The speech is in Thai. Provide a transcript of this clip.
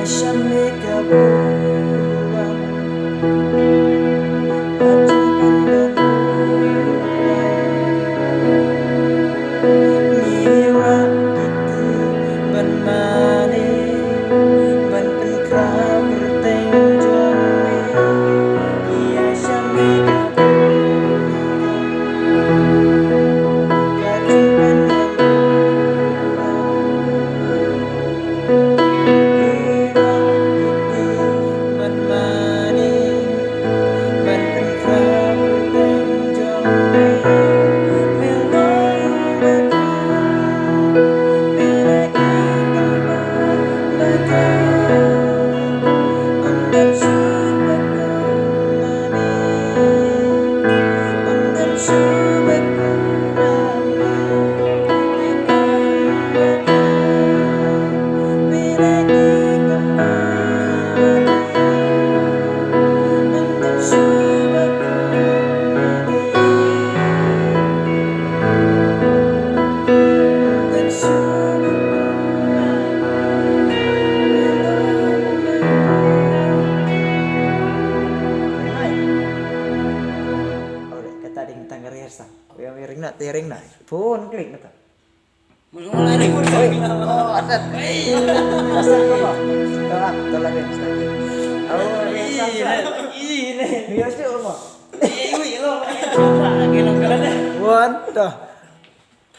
ฉันไม่กระบุวันอาจจะเป็นเดินมีรักดีๆมันมานี้มันเป็นคราประเต็งจนนี้อยากฉันไม่กระบุอาจจะเป็นเดินมันมานี้มันเป็นคราประเต็งจนนี้ไม่ลงไม่พอไม่ได้อีกต่อไปไม่ได้ I'm not sure but I'm not sure but kata ding tanggar hersa. Yang miring nak. Pun klik nak. Mulai nih pun Oh, ada. Asal apa? Tolak ni. Ini. Biasa apa? Iya, lo lagi nongkrong deh. Wan, dah.